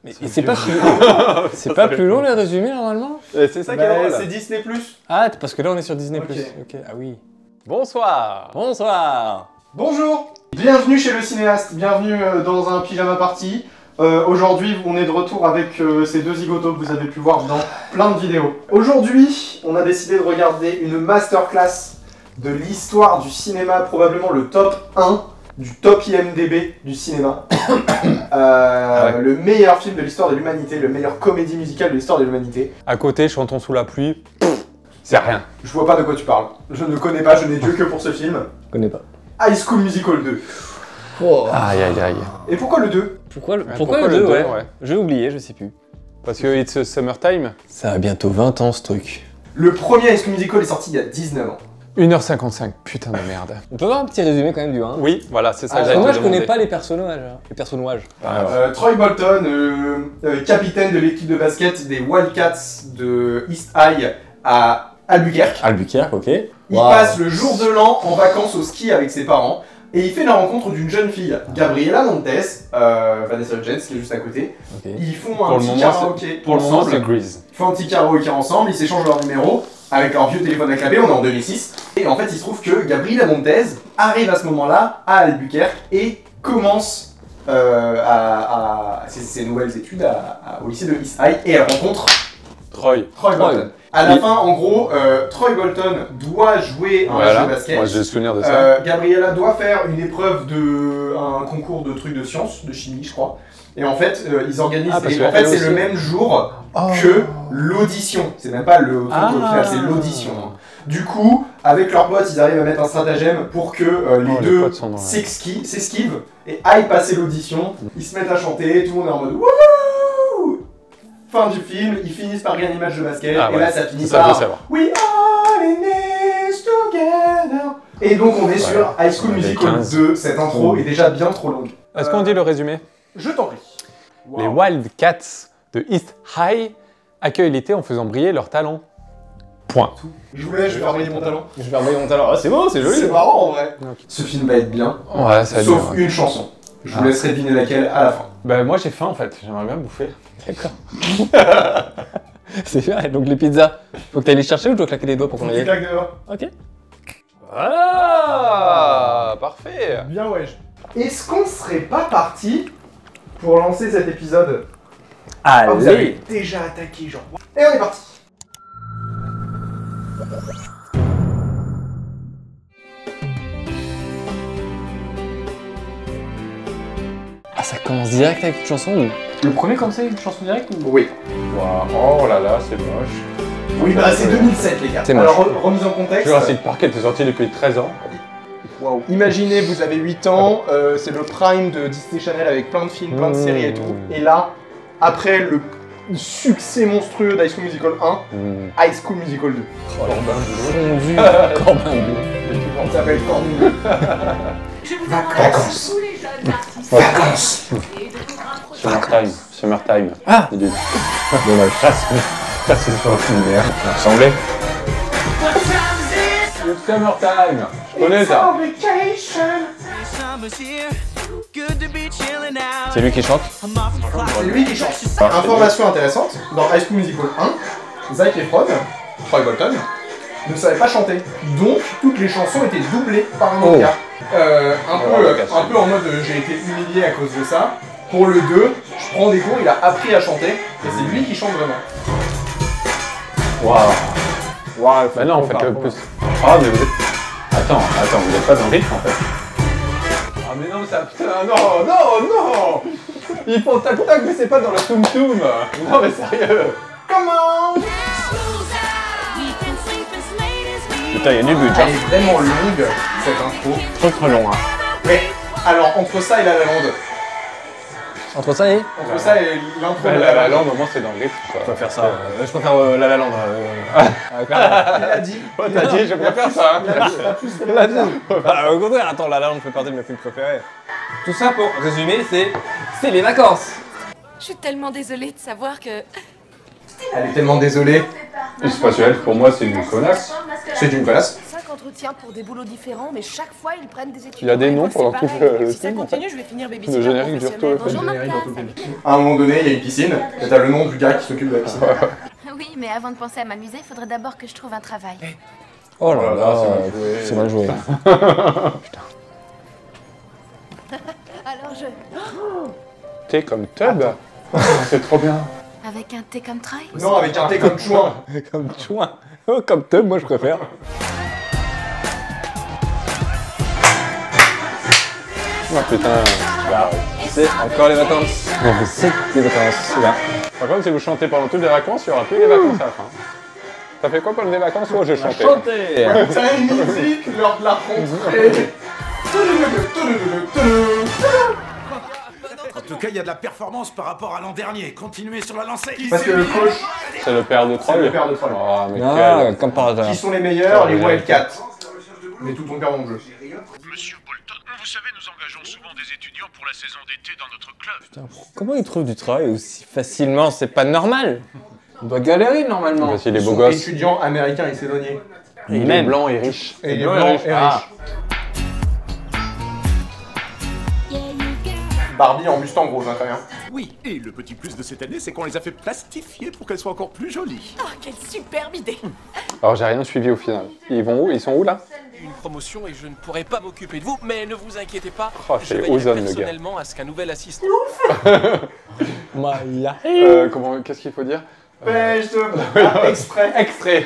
Mais c'est pas plus c'est pas plus long les résumés normalement? C'est ça qui est drôle. C'est Disney+. Ah, parce que là on est sur Disney+. Ok. Ok, ah oui. Bonsoir. Bonsoir. Bonjour, bienvenue chez le cinéaste, bienvenue dans un pyjama party. Aujourd'hui, on est de retour avec ces deux zigotos que vous avez pu voir dans plein de vidéos. Aujourd'hui, on a décidé de regarder une masterclass de l'histoire du cinéma, probablement le top 1 du top IMDb du cinéma. Le meilleur film de l'histoire de l'humanité, le meilleur comédie musicale de l'histoire de l'humanité. À côté, chantons sous la pluie. C'est rien. Je vois pas de quoi tu parles. Je ne connais pas, je n'ai Dieu que pour ce film. Je connais pas. High School Musical 2. Oh. Aïe aïe aïe. Et pourquoi le 2? Pourquoi le pourquoi le 2, deux, ouais. ouais. J'ai oublié, je sais plus. Parce que It's a Summertime. Ça a bientôt 20 ans ce truc. Le premier High School Musical est sorti il y a 19 ans. 1h55, putain de merde. On peut avoir un petit résumé quand même du 1? Oui, voilà, c'est ça que Parce que j'allais moi te je connais demander. pas les personnages. Hein. Les personnages. Alors, Troy Bolton, capitaine de l'équipe de basket des Wildcats de East High à Albuquerque. Albuquerque, ok. Il passe le jour de l'an en vacances au ski avec ses parents et il fait la rencontre d'une jeune fille, Gabriela Montes, Vanessa Hudgens qui est juste à côté. Ok. Ils font Pour un le petit moment, karaoké pour le moment, c'est ensemble. Grease. Ils font un petit karaoké ensemble, ils s'échangent leurs numéros avec leur vieux téléphone à clapet, on est en 2006. Et en fait, il se trouve que Gabriela Montes arrive à ce moment-là à Albuquerque et commence ses nouvelles études au lycée de East High et elle rencontre Troy. Troy Bolton. À la fin, en gros, Troy Bolton doit jouer un match Voilà, de basket. moi j'ai le souvenir de ça. Gabriela doit faire une épreuve un concours de trucs de sciences, de chimie, je crois. Et en fait, ils organisent. Ah, parce et que en fait, elle c'est aussi. le même jour Oh. que l'audition. C'est même pas le truc au final, c'est l'audition. Du coup, avec leurs potes, ils arrivent à mettre un stratagème pour que les Oh, les deux potes sont dans la- s'esquivent et aillent passer l'audition. Ils se mettent à chanter, tout le monde est en mode wouhou. Fin du film, ils finissent par gagner match de basket, Ah et ouais, là ça finit ça, je veux par savoir. We all in this together. Et donc on est sur High School Les Musical 15. 2, cette intro est déjà bien trop longue. Est-ce qu'on dit le résumé? Je t'en prie. Les Wow. Wildcats de East High accueillent l'été en faisant briller leurs talents. Point. Je vais faire briller mon talent. Je vais faire briller mon talent. Ah, c'est beau, c'est joli. C'est marrant en vrai. Ok. Ce film va être bien, Ouais, ça va être sauf bien, ouais. une chanson. Je vous Ah. laisserai deviner laquelle à la fin. Bah moi j'ai faim en fait, j'aimerais bien bouffer. D'accord. C'est vrai, donc les pizzas. Faut que t'ailles les chercher ou tu dois claquer des doigts pour qu'on Tu les ait? claques dehors. Ok. Voilà, parfait. Bien ouais. Est-ce qu'on serait pas parti pour lancer cet épisode? Ah, vous avez Allez. déjà attaqué genre. Et on est parti. Ah, ça commence direct avec une chanson ou... Le premier comme ça, une chanson directe ou... Oui. Wow. Oh là là, c'est moche. Oui, bah c'est 2007 les gars. C'est moche. Alors remise en contexte. Jurassic Park était sorti depuis 13 ans. Wow. Imaginez, vous avez 8 ans, c'est le prime de Disney Channel avec plein de films, plein de séries et tout. Et là, après le succès monstrueux d'High School Musical 1, High School Musical 2. Fondu. Corbin bleu. On s'appelle Cordon Bleu. Je vous Vacances. encourage tous les jeunes artistes Vacances. et de vous rapprocher. Summertime. Ah. Il est... Dommage. Ça c'est pas une merde. Ça ressemblait. Summertime. Je connais ça. C'est lui qui chante. C'est lui qui chante. Information intéressante, dans High School Musical 1, Zac Efron, Troy Bolton, ne savait pas chanter. Donc, toutes les chansons étaient doublées par un autre gars. Un peu en mode j'ai été humilié à cause de ça. Pour le 2, je prends des cours, il a appris à chanter, et c'est lui qui chante vraiment. Waouh. Waouh. Bah non, on fait que plus. Ah mais vous êtes... Attends, vous êtes pas dans le rythme en fait. Ah mais non, ça putain, non. Ils font tac tac, mais c'est pas dans le toum toum. Non mais sérieux. Comment? Putain, il y a du budget. Elle est vraiment longue, cette intro. Trop long, hein. Mais, alors, entre ça et La La Land, Entre ça et... entre ça et l'intro de La La La Land, au moins c'est dans le rythme. Je préfère ça. Je préfère La La Land. il a dit. T'as dit, je préfère ça. Hein. Il a dit. Bah, au contraire, attends, La La Land fait partie de mes films préférés. Tout ça pour résumer, c'est les vacances. Je suis tellement désolée de savoir que... Elle est tellement désolée. C'est pas pour moi c'est une connasse. C'est une connasse. 50 d'entretien pour des boulots différents, mais chaque fois ils prennent des étudiants. Il y a des noms pendant tout le Si ça film, en continue, fait. je vais finir Le babysitter générique dure tout le professionnel. film. Bonjour Générique dans tout le Martha, film. À un moment donné, il y a une piscine, et t'as le nom du gars qui s'occupe de la piscine. Oui, mais avant de penser à m'amuser, il faudrait d'abord que je trouve un travail. Oh là là, c'est mal joué. Alors je... Thé comme tub. C'est trop bien. Avec un thé comme Troy? Non, avec un thé comme chouin. Comme chouin. Oh, comme tub, moi je préfère. Oh putain. Bah, C'est encore les vacances. C'est les vacances, c'est là. par contre, si vous chantez pendant toutes les vacances, il n'y aura plus les vacances à la fin. T'as fait quoi pendant les vacances? Moi, j'ai chanté. Chantez. Time music, l'heure de la rentrée. En tout cas, il y a de la performance par rapport à l'an dernier. Continuez sur la lancée. Parce que le coach, C'est le père de Troy. c'est le père de Troy. Oh, mais Ah, quel... comme par hasard. Qui sont les meilleurs? Les Wildcats. Mais tout ton père dans le jeu. Monsieur Bolton, vous savez, nous engageons souvent des étudiants pour la saison d'été dans notre club. Comment ils trouvent du travail aussi facilement? C'est pas normal. On doit galérer normalement. Parce qu'il est Ils beau sont gosse. étudiants américains et saisonniers. Il est Même. blanc et riche. Et il est blanc et riche. Barbie en Mustang rose, hein, quand même. Oui, et le petit plus de cette année, c'est qu'on les a fait plastifier pour qu'elles soient encore plus jolies. Oh, quelle superbe idée. Alors, j'ai rien suivi au final. Ils vont où? Ils sont où là? Une promotion et je ne pourrai pas m'occuper de vous, mais ne vous inquiétez pas, Oh, je c'est veillerai ozone, le gars. personnellement à ce qu'un nouvel assistant... Maya. Comment? Qu'est-ce qu'il faut dire? Pêche de extrait. Extrait.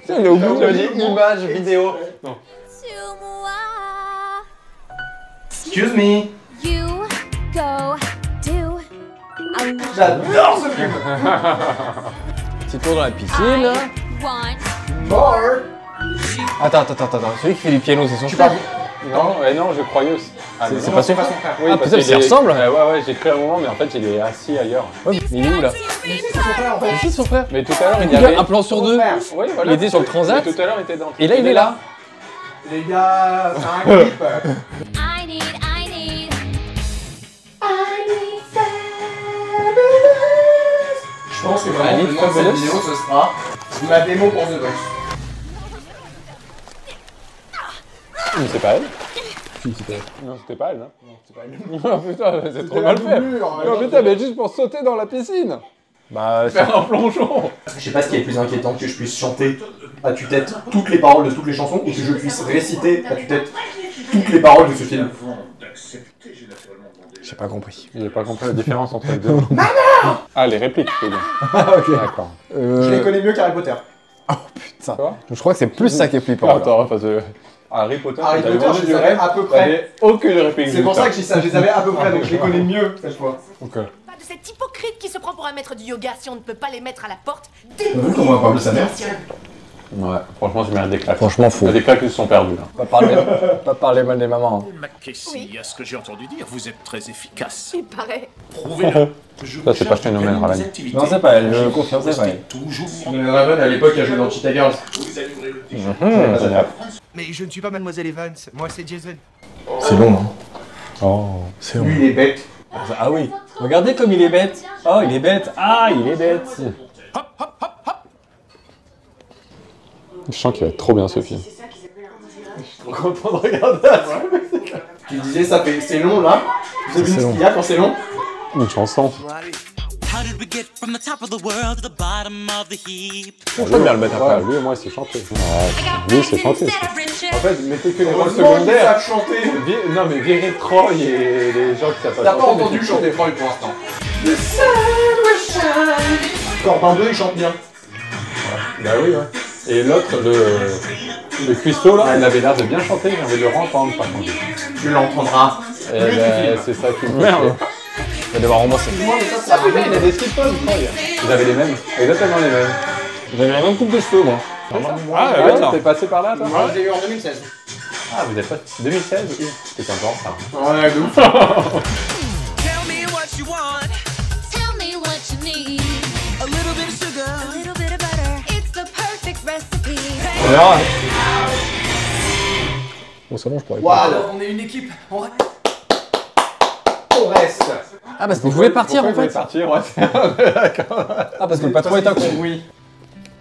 C'est au bout. Je dis image, vidéo. Non. Excuse me. You go do. J'adore ce film. Petit tour dans la piscine. Want. More. Attends. Celui qui fait du piano, c'est son Tu frère. parles. Non, je croyais aussi. Ah, mais C'est non. pas son pas frère. son frère. Oui, Ah parce putain, mais qu'il ça est- ressemble. Ouais, j'ai cru à un moment, mais en fait, il est assis ailleurs. Ouais, mais il est où là? Mais c'est son frère en fait. C'est son frère. Mais tout à l'heure, il y Il y avait... a un plan sur Son deux. frère. Oui, voilà. Il était sur le transat. Mais tout à l'heure, il était dans... Et là, il est là. Les gars, c'est un clip. I need. Je pense que vraiment Annie le nom de cette Fabulous. vidéo ce sera ma démo pour The Voice. Mais c'est pas elle? Si, c'était elle. Non, c'était pas elle, hein? Non, c'était pas elle. Oh putain, mais c'est trop la mal fait. doublure, Non, putain, mais juste pour sauter dans la piscine. Bah, Faire un plongeon. Je sais pas ce qui est le plus inquiétant, que je puisse chanter à tue-tête toutes les paroles de toutes les chansons ou que je puisse réciter à tue-tête toutes les paroles de ce film. j'ai pas compris. J'ai pas compris la différence entre les deux. Ah, les répliques, c'est bien. Ah, ok. D'accord. Je les connais mieux qu'Harry Potter. Putain. Quoi? Je crois que c'est plus ça qui est flippant. là. Attends, parce que... Harry Potter, Harry t'avais Potter, vendu je du les avais rêve, à peu près. t'avais aucune réplique. C'est pour ça que je dis ça, je les avais à peu près, donc je les connais mieux cette fois. Ok. Pas de cet hypocrite qui se prend pour un maître du yoga si on ne peut pas les mettre à la porte. Vu qu'on va parler de sa mère. Ouais, franchement, je mérite des claques. Franchement, faux. Il y a des claques qui se sont perdues, là. Pas parler mal des mamans. Mackenzie, à ce que j'ai entendu dire, vous êtes très efficace. Il paraît. Prouvez-le. Ça, c'est pas phénoménal, Raven. Non, c'est pas elle, je confirme, c'est pas elle. Toujours. Raven à l'époque a joué dans Cheetah Girls. Mais je ne suis pas Mademoiselle Evans, moi c'est Jason. C'est long, hein. Oh, c'est Lui il est bête. Ah oui. Regardez comme il est bête. Oh, il est bête. Ah, il est bête. Je sens qu'il va être trop bien, ce film. Content de regarder. Tu disais ça fait c'est long là. Vous avez vu ce qu'il y a quand c'est long? Une chanson. How did we get from the top of the world to the bottom of the heap? On peut bien le mettre après. Lui et moi, c'est chanté. Lui, c'est chanté. En fait, mettez que les rôles Heureusement qu'ils secondaires. savent chanter. Non, mais virez Troy et les gens qui savent pas T'as chanter. pas entendu chanter Troy pour l'instant. Corbin 2 il chante bien. Bah oui, ouais. Et l'autre, le cuistot, là, il avait l'air de bien chanter. J'ai envie de le entendre, par contre. Tu l'entendras. Eh ben, c'est ça qui me Merde. Il va devoir rembourser. Ah putain, il a des skip posts, Troy. Ils avaient les mêmes. Exactement les mêmes. J'avais la même coupe de cheveux, moi. Ah ouais, ouais, t'es passé par là, toi? Moi je l'ai eu en 2016. Ah, vous êtes pas... 2016 aussi? C'était un peu en retard. Ouais, de ouf. Tell me what you want. Tell me what you need. A little bit of sugar. A little bit of butter. It's the perfect recipe. On verra. Au salon, je pourrais pas. Waouh. On est une équipe, on on reste. Ah, parce que vous pouvez partir en fait. Partir, ouais. D'accord. Ah, parce que le patron est un con. Oui.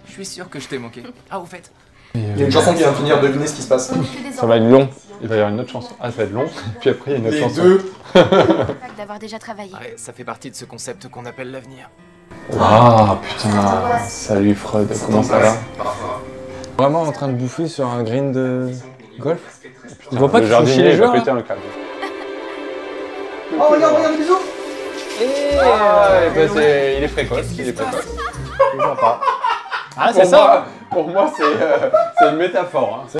Je suis sûr que je t'ai manqué. Ah, au fait. Il y a une chanson qui vient de finir, devinez ce qui se passe. Ça va être long. Il va y avoir une autre chanson. Ah, ça va être long. Puis après, il y a une autre Les chanson. deux. D'avoir déjà travaillé. Ouais, ça fait partie de ce concept qu'on appelle l'avenir. Ah, putain. Salut Freud, comment ça va? Vraiment en train de bouffer sur un green de golf. Tu vois pas qu'il faut chier les joueurs, péter un câble. Oh, regarde, bisous. Il est précoce, il est précoce. Toujours pas. Ah, c'est ça. Pour moi, c'est une métaphore. Hein.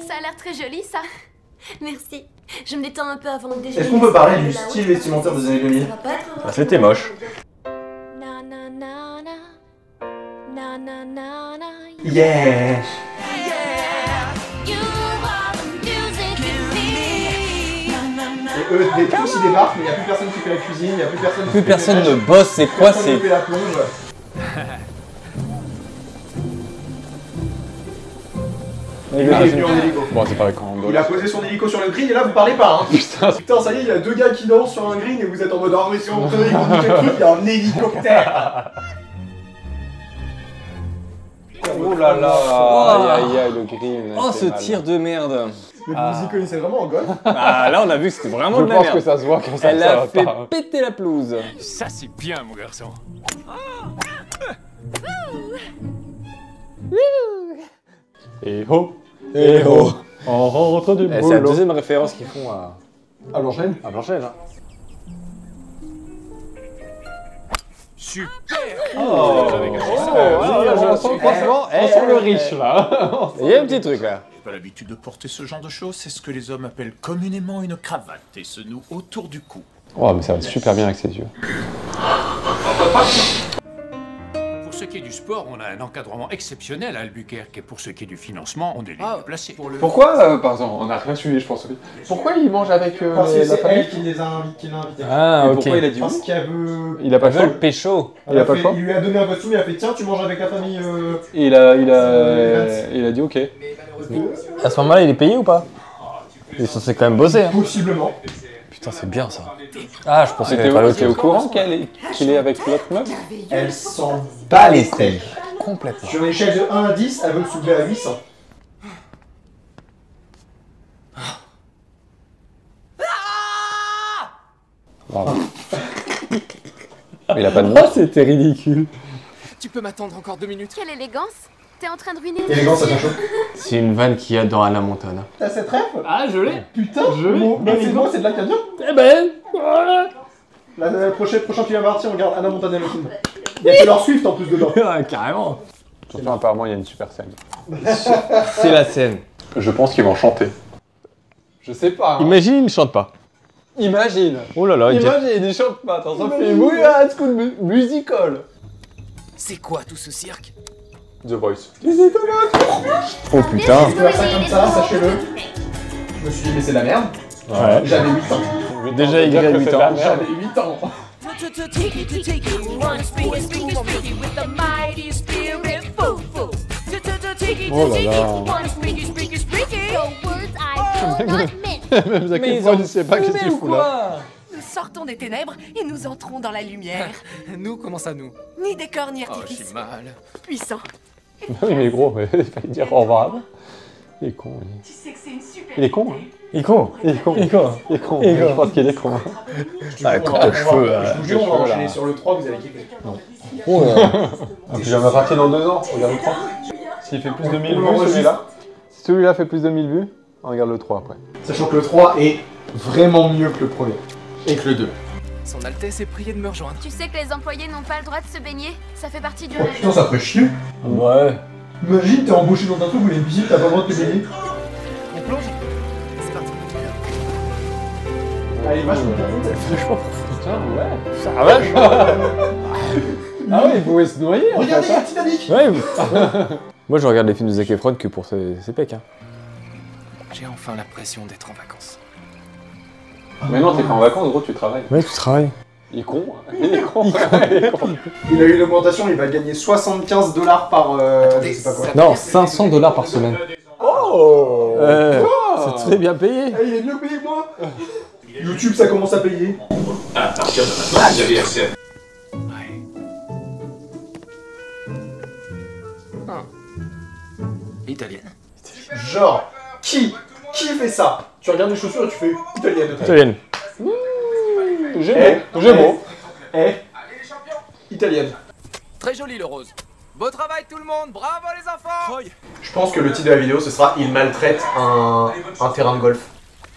Ça a l'air très joli, ça. Merci. Je me détends un peu avant de déjeuner. Est-ce qu'on peut parler du style vestimentaire des années 2000? C'était moche. Yeah. Et eux, tous ils débarquent, mais il n'y a plus personne qui fait la cuisine, il n'y a plus personne qui Plus fait personne les ne mèches, bosse, c'est quoi personne ne c'est. fait la plonge. Il est venu en hélico. Bon, c'est pas quand on Il a posé son hélico sur le green et là vous parlez pas, hein. Putain, ça y est, il y a deux gars qui dansent sur un green et vous êtes en mode ah mais si on connaît, ils vont dire truc, il y a un hélicoptère. Oh là là. Aïe aïe aïe, le green. Oh, c'est ce mal. tir de merde. Mais vous y connaissez vraiment en golf? Ah, là on a vu que c'était vraiment Je de la pense que merde. ça se voit que ça Elle ça a va fait pas. péter la pelouse. Ça, c'est bien, mon garçon. Et oh. Et oh. On rentre du C'est la boulot. deuxième référence qu'ils font à l'enchaîne. Blanchel. Hein. Super. On sent le riche là. Il y a un petit truc là. J'ai pas l'habitude de porter ce genre de choses, c'est ce que les hommes appellent communément une cravate et se noue autour du cou. Oh, mais ça va super bien avec ses yeux. Pour ce qui est du sport, on a un encadrement exceptionnel à Albuquerque et pour ce qui est du financement, on est les mieux placés. Pourquoi, pardon, on a rien suivi, je pense. Pourquoi il mange avec Parce que la c'est famille? elle qui les a invités. Ah, Et ok. pourquoi il a dit Parce oui? qu'elle veut... Il a pas Ils le choix. veulent pécho. Il a pas le choix. Il lui a donné un costume, il a fait tiens, tu manges avec la famille. Et il a dit ok. À ce moment-là, il est payé ou pas? Il est censé quand même bosser. Hein. Possiblement. Putain, c'est bien ça. Ah, je pensais T'es que au courant qu'il est avec l'autre meuf? Elle s'en bat les steaks. complètement. Sur une échelle de 1 à 10, elle veut le soulever à 800. Bravo. Mais il a pas de nom. C'était ridicule. Tu peux m'attendre encore 2 minutes? Quelle élégance! T'es en train de ruiner. Élégance, ça tient chaud. C'est une vanne qu'il y a dans Anna Montana. T'as cette rêve? Ah, je l'ai. Putain, bah c'est bon, c'est de là qu'elle vient. Eh ben, voilà. La prochain qui vient partir, on regarde Anna Montana le film. Il y a Taylor Swift en plus dedans. Carrément. Surtout, apparemment, il y a une super scène. C'est la scène. Je pense qu'ils vont chanter. Je sais pas. Hein. Imagine, il ne chante pas. Imagine. Oh là là, Imagine, ils chantent pas. T'as un film High School Musical. C'est quoi tout ce cirque? The Voice. Oh putain. Je peux faire ça comme ça, sachez-le. Je me suis dit, mais c'est de la merde. Ouais. J'avais 8 ans. Déjà, il a 8 ans. J'avais 8 ans. Oh là là. Même Zac Efron, il sait pas qu'est-ce qu'il fout là. Nous sortons des ténèbres et nous entrons dans la lumière. Nous, comment ça nous? Ni décor ni Oh, artifice. j'ai mal. Puissant. Oui, mais gros, mais il fallait dire au revoir. Il est con, lui. Tu sais que c'est une super. Il est con, hein. Il est con. Il est con. Il est con. Il est con. Il est con. Je pense qu'il est con. Ah, coupe de cheveux. Je vous jure, on va enchaîner sur le 3, vous allez kiffer. Oh là. Ah, puis j'en ai parti dans 2 ans. Regarde le 3. S'il fait plus de 1000 vues, celui-là. Si celui-là fait plus de 1000 vues, on regarde le 3 après. Sachant que le 3 est vraiment mieux que le premier. Et que le 2. Son Altesse est priée de me rejoindre. Tu sais que les employés n'ont pas le droit de se baigner. Ça fait partie du Oh règlement. putain, ça ferait chier. Ouais. Imagine, t'es embauché dans un truc où les piscines, t'as pas le droit de te baigner. On plonge? C'est parti. Allez, vachement Putain, ouais. Ça vache. Ah ouais, il pouvait se noyer. en Regardez, fait, il y hein. a Titanic. Ouais. Moi, je regarde les films de Zac Efron que pour ses pecs. Hein. J'ai enfin l'impression d'être en vacances. Mais non, t'es pas en vacances, gros, tu travailles. Ouais, tu travailles. Il est con. Il est con. Il est con. Il a eu une augmentation, il va gagner $75 par. Attendez, je sais pas quoi. ça- Non, $500 par semaine. Oh. C'est C'est très bien payé. Il est mieux payé que moi. YouTube, ça commence à payer. À partir de maintenant, vous avez accès. Italienne. Genre, qui fait ça? Tu regardes les chaussures et tu fais italienne. Italienne. Gémeaux. Italienne. Très joli le rose. Beau travail tout le monde, bravo les enfants. Je pense que le titre de la vidéo, ce sera « Il maltraite un terrain de golf ».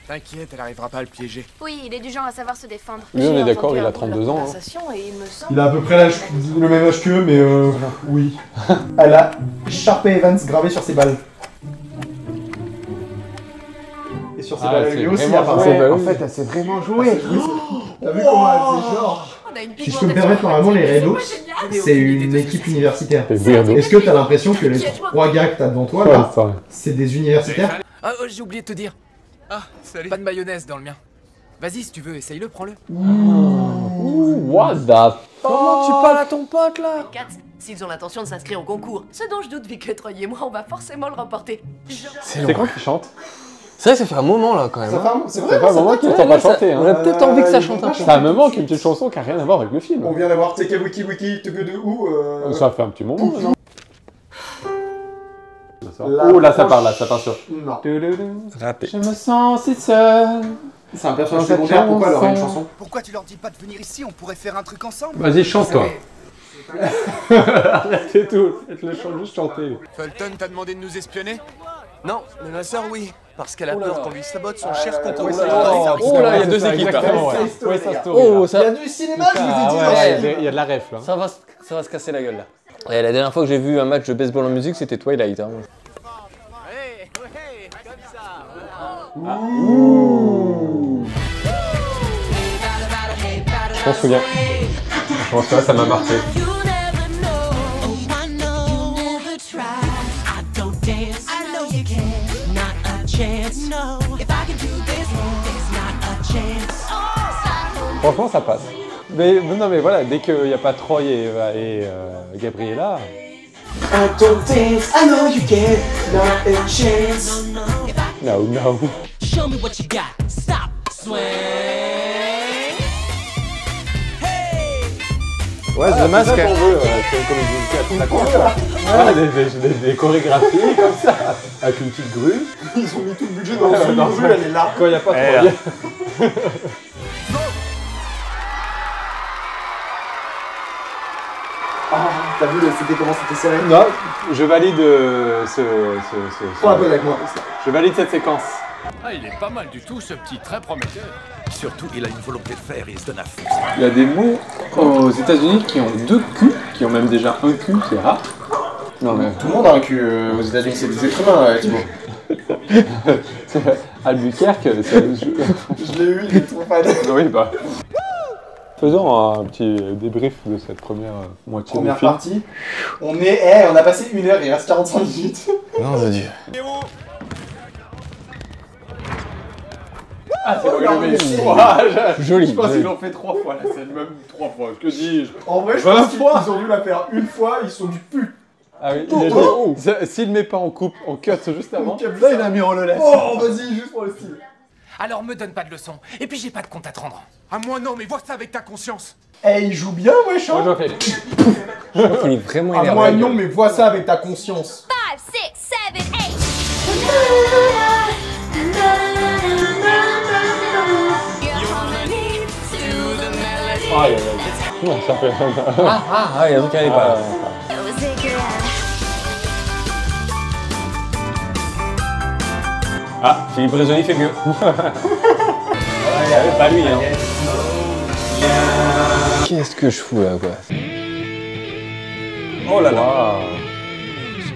T'inquiète, elle arrivera pas à le piéger. Oui, il est du genre à savoir se défendre. Lui, on est d'accord, il a 32 ans. Et il me semble... Il a à peu près le même âge qu'eux, mais oui. Elle a Sharpay Evans gravé sur ses balles. Et sur ses balles, elle lui aussi, apparemment. En fait, elle s'est vraiment jouée. T'as vu comment elle s'est genre? Si je peux me permettre, normalement, les Red Hawks, c'est une équipe universitaire. Est-ce que t'as l'impression que les 3 gars que t'as devant toi, là, c'est des universitaires? Ah, oh, j'ai oublié de te dire. Ah, salut. Pas de mayonnaise dans le mien. Vas-y, si tu veux, essaye-le, prends-le. What the... Comment tu parles à ton pote, là? S'ils ont l'intention de s'inscrire au concours, ce dont je doute vu que Troy et moi, on va forcément le remporter. C'est quoi qui chante? C'est vrai que ça fait un moment là quand même. C'est vrai, ça fait un moment qu'il ne pas chanter. On a peut-être envie que ça chante un peu. Ça me manque une petite chanson qui n'a rien à voir avec le film. On vient d'avoir Teke Wiki Wiki Teke de où Ça fait un petit moment, non? Oh là, ça part sur. Non. Raté. Je me sens si seul. C'est un personnage secondaire, pourquoi alors une chanson? Pourquoi tu leur dis pas de venir ici? On pourrait faire un truc ensemble. Vas-y, chante-toi. Arrêtez tout, faites-le juste chanter. Fulton t'a demandé de nous espionner? Non, mais ma soeur, oui. Parce qu'elle a peur qu'on lui sabote son cher concours. Oh là, il y a 2 équipes là. Oh, ça... Il y a du cinéma, je vous ai dit. Il y a de la ref là. Ça va se casser la gueule là. Et la dernière fois que j'ai vu un match de baseball en musique, c'était Twilight. Hein. Je m'en souviens. Je pense que ça m'a marqué. Franchement, ça passe. Mais non, mais voilà, dès qu'il n'y a pas Troy et Gabriella. I don't dance, I know you can, not a chance. No. Show me what you got. Stop. Swing. Ouais, c'est dommage qu'on veut, c'est une comédie musicale. Des chorégraphies comme ça, avec une petite grue. Ils ont mis tout le budget dans une grue, elle est là. Quand il n'y a pas Troy. T'as vu comment c'était serré? Non, je valide Prends un peu avec moi. Je valide cette séquence. Ah, il est pas mal du tout, ce petit, très prometteur. Surtout, il a une volonté de faire et il se donne à fond. Il y a des mots aux États-Unis qui ont 2 culs, qui ont même déjà un cul, c'est rare. Non mais tout le monde a un cul aux États-Unis, c'est des êtres humains, Thibaut. Albuquerque, je l'ai eu, il est trop fan. Oui, bah. Faisons un petit débrief de cette première moitié Première du film. partie. On a passé 1 heure, il reste 45 minutes. Non de Dieu. Ah, c'est Joli. Je pense qu'ils l'ont fait 3 fois la scène, même 3 fois. Que dis-je? En vrai, je pense qu'ils ont dû la faire une fois, ils sont du pute. Ah oui, il a dit, s'il met pas en coupe, on cut juste avant. Là, il a mis en le laisse. Oh, vas-y, juste pour le style. Alors me donne pas de leçons. Et puis j'ai pas de compte à te rendre. À moi non, mais vois ça avec ta conscience. Eh, il joue bien, wesh. Moi, j'en fais. Je crois qu'il est vraiment énervé. Ah, moi non, mais vois ça avec ta conscience. 5, 6, 7, 8. Non, ça fait. Il y a un truc qui allait pas. Ah, Philippe Brézoni fait mieux. Pas lui, hein. Qu'est-ce que je fous là, quoi? Oh là là.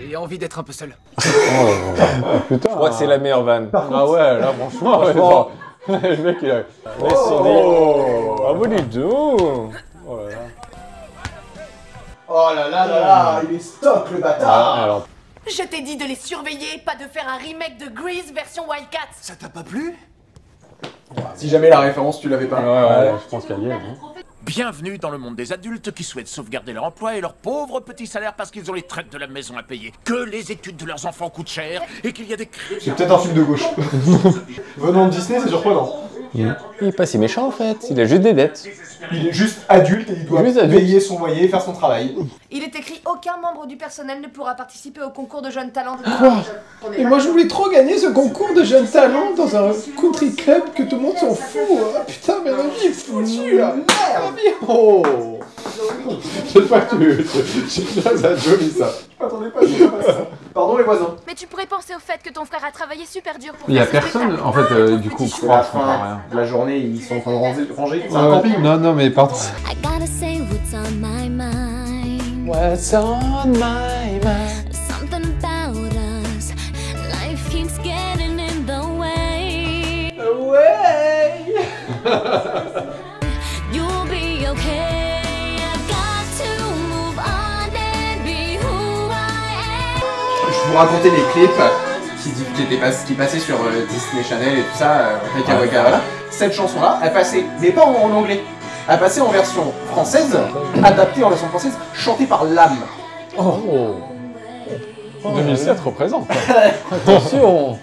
J'ai envie d'être un peu seul. Putain. Je crois que c'est la meilleure vanne. Ah ouais, là, franchement. Le mec, il a. Bravo, Ludo. Oh là là. Oh là là là là, il est stock le bâtard. Alors. Je t'ai dit de les surveiller, pas de faire un remake de Grease version Wildcats. Ça t'a pas plu? Si jamais la référence tu l'avais pas. Ouais, je pense qu'elle y est. Bienvenue dans le monde des adultes qui souhaitent sauvegarder leur emploi et leur pauvre petit salaire parce qu'ils ont les traites de la maison à payer, que les études de leurs enfants coûtent cher et qu'il y a des crises. C'est peut-être un film de gauche. Venant de Disney, c'est surprenant. Il est pas si méchant en fait, il a juste des dettes. Il est juste adulte et il doit payer son loyer et faire son travail. Il est écrit aucun membre du personnel ne pourra participer au concours de jeunes talents de Quoi? Et moi je voulais trop gagner ce concours de jeunes talents dans un country club que tout le monde s'en fout. Ah, putain, mais la vie est foutue là. Merde. Oh. Je sais pas que ça a joli ça. Je m'attendais pas à ça. Pardon les voisins. Mais tu pourrais penser au fait que ton frère a travaillé super dur pour Il y a faire ce personne, spectacle. en fait, du coup, C'est la fin de la journée, ils sont en train de ranger. C'est un camping. Non, mais pardon. I gotta say what's on my mind. What's on my mind? Something about us. Life keeps getting in the way. You'll be okay. I got to move on and be who I am. Je vous racontais les clips qui passaient sur Disney Channel et tout ça, Waka Waka, voilà. Cette chanson-là, elle passait, mais pas en anglais. Elle passait en version française, adaptée en version française, chantée par l'âme. Oh. 2007 représente. Attention.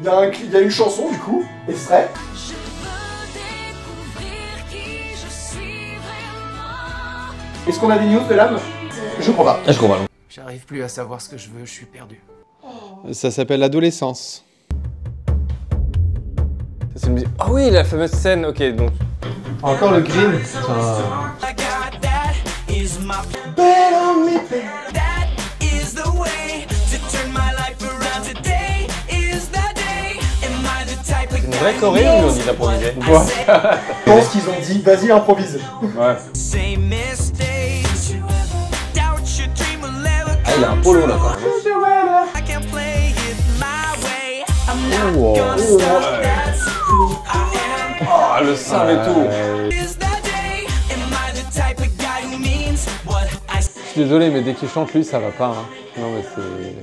Il y a une chanson du coup, extrait. Est-ce qu'on a des news de l'âme? Je crois pas. Ah, je crois pas. J'arrive plus à savoir ce que je veux, je suis perdu. Ça s'appelle l'adolescence. C'est une musique. Ah oui, la fameuse scène, ok, donc. Encore le green. C'est une vraie choré ou on dit d'improviser? Je pense qu'ils ont dit, vas-y improvise. Ouais. Ah, il a un polo là quand même. Oh, oh, le sein et tout. Je suis désolé, mais dès qu'il chante, lui, ça va pas. Hein. Non, mais c'est. Ouais.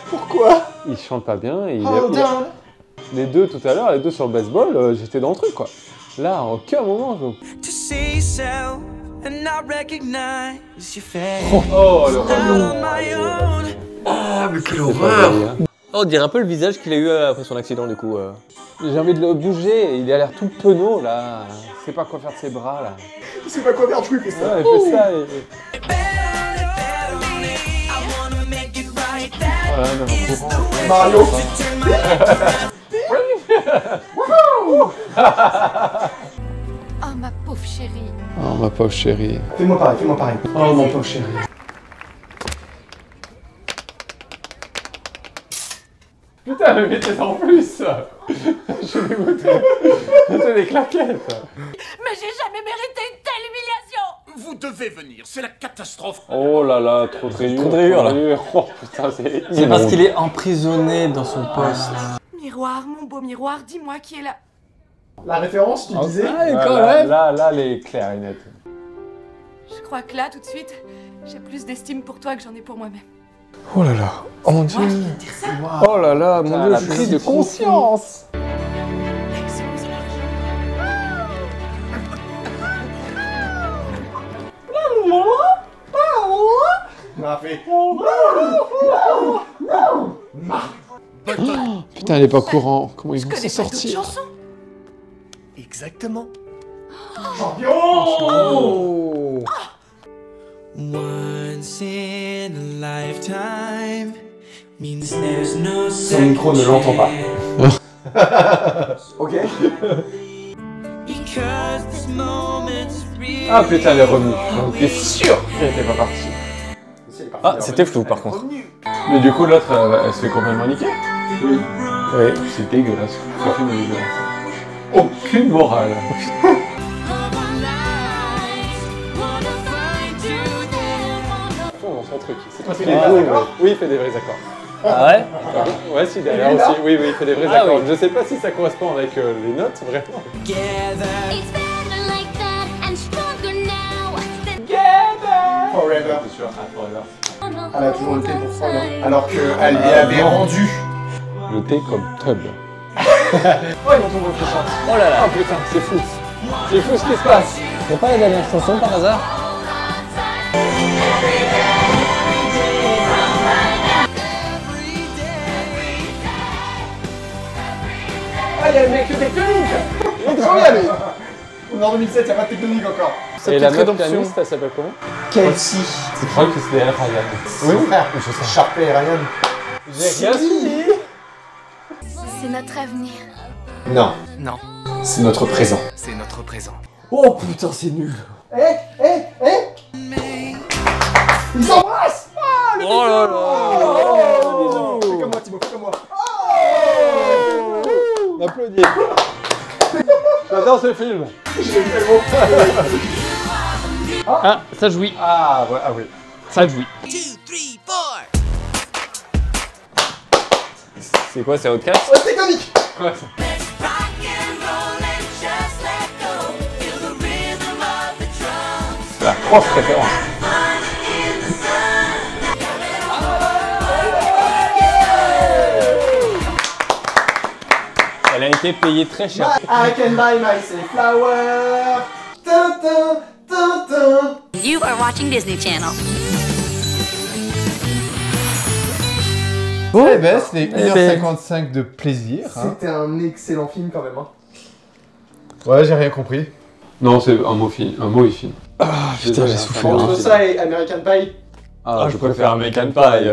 Pourquoi? Il chante pas bien. Et Hold on. Les deux tout à l'heure, les deux sur le baseball, j'étais dans le truc quoi. Là, à aucun moment, je. Oh, le relou. Oh, mais quelle horreur! Oh, on dirait un peu le visage qu'il a eu après son accident du coup. J'ai envie de le bouger, il a l'air tout penaud là. Il sait pas quoi faire de ses bras là. Il sait pas quoi faire, il fait ça. Ouais, il fait ça et. Voilà, même en courant. Mario. Oh ma pauvre chérie. Oh ma pauvre chérie. Fais-moi pareil, fais-moi pareil. Oh mon pauvre chérie. Putain, mais mettez en plus. Je vais goûter. Mettez des claquettes. Mais j'ai jamais mérité une telle humiliation. Vous devez venir, c'est la catastrophe. Oh là là, trop de rayures. Trop de rayures, là. Oh putain, c'est. C'est parce qu'il est emprisonné dans son poste. Miroir, mon beau miroir, dis-moi qui est là. La référence, tu disais? Là, les clairs et nettes. Je crois que là, tout de suite, j'ai plus d'estime pour toi que j'en ai pour moi-même. Oh là là. Oh mon dieu. Oh là là, mon dieu, La je prise suis de conscience. Putain, elle est pas courant. Comment ils Je vont connais s'en pas d'autres sortir? chansons. Exactement. Oh. Once in a lifetime means there's no Son micro ne l'entend pas. Ok. because this moment's real. Ah putain, elle est revenue. T'es sûr qu'elle était pas partie. Ah, c'était flou par contre. Mais du coup, l'autre, elle se fait complètement niquer. Oui. Ouais, c'est dégueulasse. Ce film est dégueulasse. Aucune morale. Dans son truc. C'est parce qu'il est Ah, beau. d'accord. Oui, il fait des vrais accords. Ah ouais? Ouais, si, derrière aussi. Oui, il fait des vrais Ah, accords. oui. Je sais pas si ça correspond avec les notes, vraiment. Forever. C'est sûr, Forever. Elle a toujours le thé pour Forever. Alors qu'elle lui avait rendu. Le thé comme tub. Oh, ils vont tomber au prochain. Oh là là. Ah putain, c'est fou. C'est fou ce qui se passe. serait pas la dernière chanson par hasard? Ah, il y a le mec technique. Il est trop bien, lui. On est en 2007, il n'y a pas de technique encore. Et la meuf pianiste, elle s'appelle comment? Kelsey. Je crois que c'était Ryan. Oui, frère. Je sais. Sharpay et Ryan. J'ai rien suivi. C'est notre avenir. Non. Non, C'est notre présent. c'est notre présent. Oh putain, c'est nul. Ils s'embrassent. Oh là là. Fais comme moi, Thibaut, fais comme moi. On applaudit. J'adore ce film. Ah, ça jouit. Ah, ouais, ah oui. Ça jouit. 2, 3, 4. C'est quoi, c'est Outcast? Ouais, c'est comique. Ouais. La grosse référence. Elle a été payée très cher. I can buy myself flower. Tintin, tintin. You are watching Disney Channel. Bon, eh ben, c'était 1h55 de plaisir. Hein. C'était un excellent film quand même. Hein. Ouais, j'ai rien compris. Non, c'est un mauvais film. Ah, putain, j'ai souffert. Entre ça et American Pie. Ah, je préfère American Pie.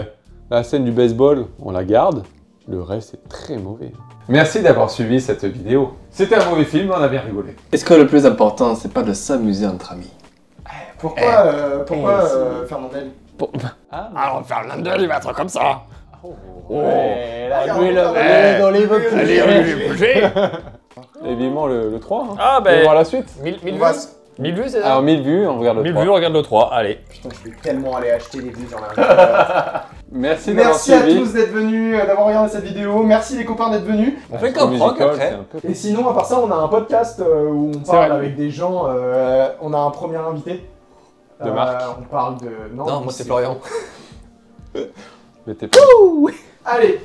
La scène du baseball, on la garde. Le reste est très mauvais. Merci d'avoir suivi cette vidéo. C'était un mauvais film, on a bien rigolé. Est-ce que le plus important, c'est pas de s'amuser entre amis? Pourquoi Fernandel? Alors Fernandel, il va être comme ça. Ouais, la nuit dans les veaux. Et vivement le 3. Hein. Ah ben. On va voir la suite. 1000 vues. 1000 vues, c'est ça? Alors 1000 vues, on regarde le 1000 3. vues, on regarde le 3, allez. Putain, je vais tellement aller acheter des vues, j'en ai Merci d'avoir Merci à suivi. tous d'être venus, d'avoir regardé cette vidéo. Merci les copains d'être venus. On fait comme rock après. Et sinon, à part ça, on a un podcast où on parle avec des gens. On a un premier invité. De Marc. On parle de. Non, moi c'est Florian. Mais t'es pas... Allez,